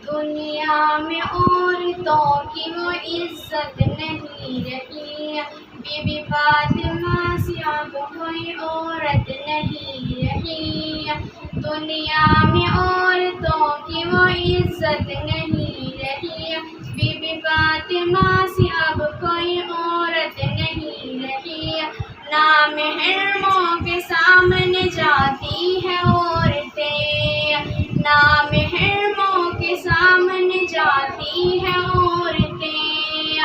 دنیا میں عورتوں کی وہ عزت نہیں رہی، بی بی فاطمہ سے اب کوئی عورت نہیں رہی۔ دنیا میں عورتوں کی وہ عزت نہیں رہی، بی بی فاطمہ سے اب کوئی عورت نہیں رہی۔ نامحرموں کے سامنے جاتی ہیں عورتیں، نامحرموں کے سامنے جاتی ہیں عورتیں،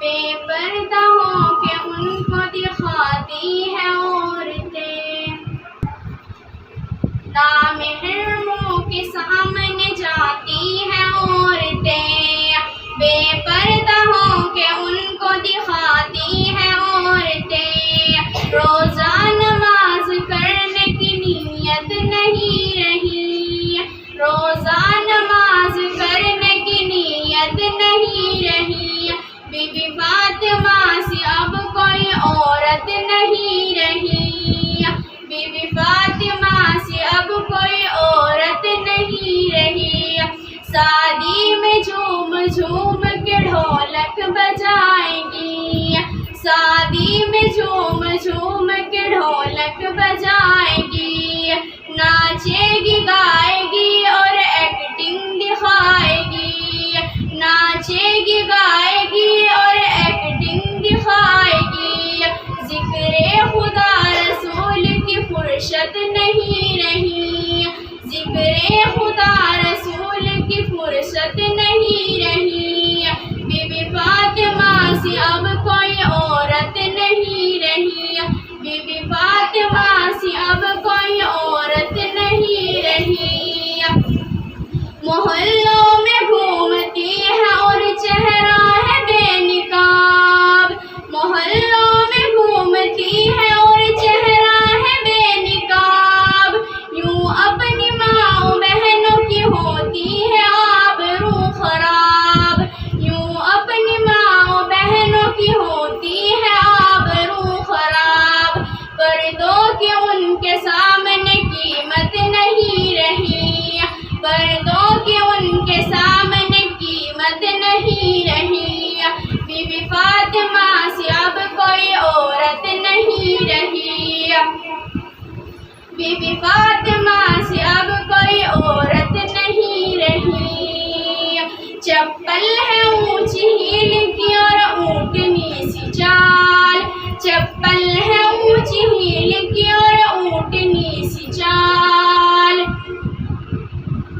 بے پردہ ہو کے ان کو دکھاتی ہیں عورتیں، نامحرموں کے سامنے جاتی ہیں عورتیں، بے پردہ ہو کے ان کو دکھاتی ہیں عورتیں۔ روزہ نماز کرنے کی نیت نہیں رہی، روزہ نماز کرنے کی نیت نہیں رہی، بی بی فاطمہ سے اب کوئی عورت نہیں رہی، بی بی فاطمہ سے اب کوئی عورت نہیں رہی۔ شادی میں جھوم جھوم کے ڈھولک بجائیں گی، شادی میں جھوم جھوم کے ڈھولک بجائیں گی، ناچے گی گائے گی اور ایکٹنگ دکھائے گی، ناچے گی گائے گی اور ایکٹنگ دکھائے گی۔ ذکر خدا رسول کی فرصت نہیں رہی، ذکر خدا رسول کی فرصت نہیں رہی، بی بی فاطمہ سے اب کوئی عورت نہیں رہی، بی بی فاطمہ سے اب کوئی عورت نہیں رہی۔ محلوں میں گھومتی ہے اور چہرہ ہے بے نقاب، محلوں میں گھومتی ہے اور چہرہ ہے بے نقاب، یوں اپنی ماں بہنوں کی ہوتی ہے آبرو خراب، یوں اپنی ماں بہنوں کی ہوتی ہے آبرو خراب۔ پردوں کی ان کے سامنے قیمت نہیں رہی، پردوں کی ان کے سامنے قیمت نہیں رہی، بی بی فاطمہ سے اب کوئی عورت نہیں رہی، بی بی فاطمہ سے اب کوئی عورت نہیں رہی۔ چپل ہے اونچی ہیل کی اور اونٹنی سی چال، چپل ہے اونچی ہیل کی اور اونٹنی سی چال،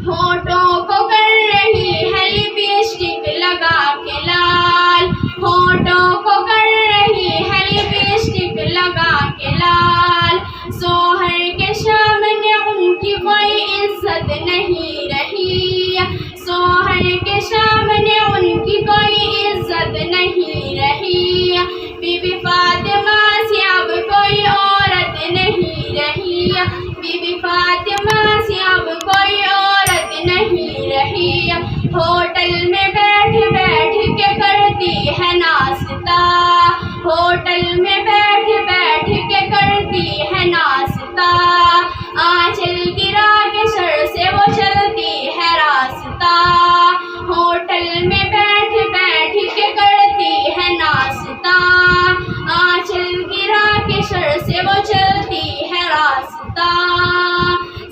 ہونٹوں کو کر رہی ہے لپسٹک لگا کے لال، ہونٹوں کو کر رہی ہے لپسٹک لگا کے لال۔ شوہر کے سامنے ان کی کوئی عزت نہیں رہی، شوہر کے سامنے ان کی کوئی عزت نہیں رہی، بی بی فاطمہ سے اب کوئی عورت نہیں رہی، بی بی فاطمہ سے اب کوئی عورت نہیں رہی۔ ہوٹل میں بیٹھ بیٹھ کے کرتی ہے ناشتہ، ہوٹل میں بیٹھ بیٹھ کے کرتی ہے ناشتہ، آنچل گرا کے سر سے وہ چلتی ہے راستہ، ہوٹل میں بیٹھ بیٹھ کے کرتی ہے ناشتہ، آنچل گرا کے سر سے وہ چلتی ہے راستہ۔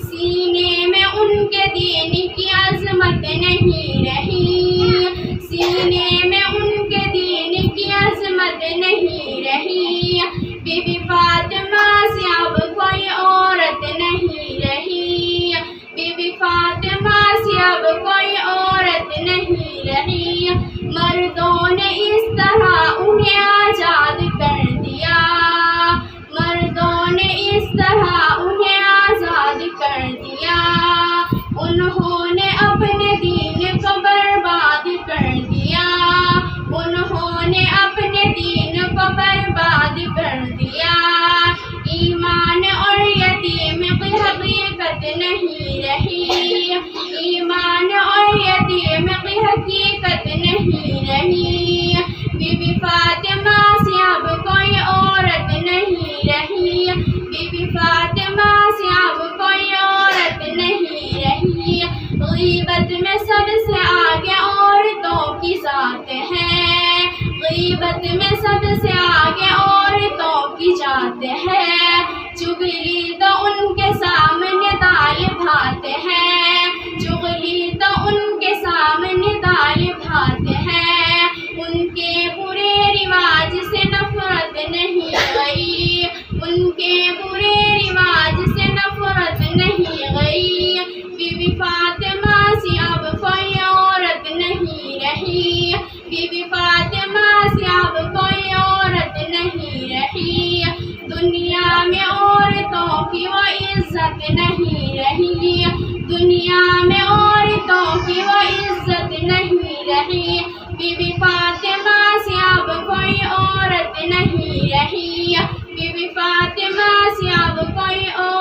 سینے میں ان کے دین کی عظمت نہیں رہی، سینے میں ان کے دین کی عظمت نہیں رہی، بی بی فاطمہ سے اب کوئی عورت نہیں رہی، بی بی فاطمہ سے اب کوئی عورت نہیں رہی۔ مردوں نے اس طرح انہیں آزاد کر دیا، مردوں نے اس طرح انہیں آزاد کر دیا، انہوں نے اپنے دین کو برباد کر دیا، انہوں نے اپنے دین کو برباد کر دیا۔ ایمان اور یتیم کی حقیقت نہیں رہی، ایمان اور یتیم کی حقیقت نہیں رہی، بی بی فاطمہ سے اب کوئی عورت نہیں رہی، بی بی فاطمہ سے اب کوئی عورت نہیں رہی۔ غیبت میں سب سے نسبت میں سب سے آگے عورتوں کی جاتے ہیں، چغلی تو ان کے سامنے دال بھات ہے، چغلی تو ان کے سامنے دال بھات ہے، ان کے برے رواج سے نفرت نہیں گئی، ان کے برے رواج سے نفرت نہیں گئی، بی بی فاطمہ سی اب کوئی عورت نہیں رہی، بی بی فاطمہ سی اب کوئی عورت نہیں رہی، دنیا میں عورتوں کی وہ عزت نہیں رہی، دنیا میں عورتوں کی وہ عزت نہیں رہی، بی بی فاطمہ سے اب کوئی عورت نہیں رہی، بی بی فاطمہ سے اب کوئی عورت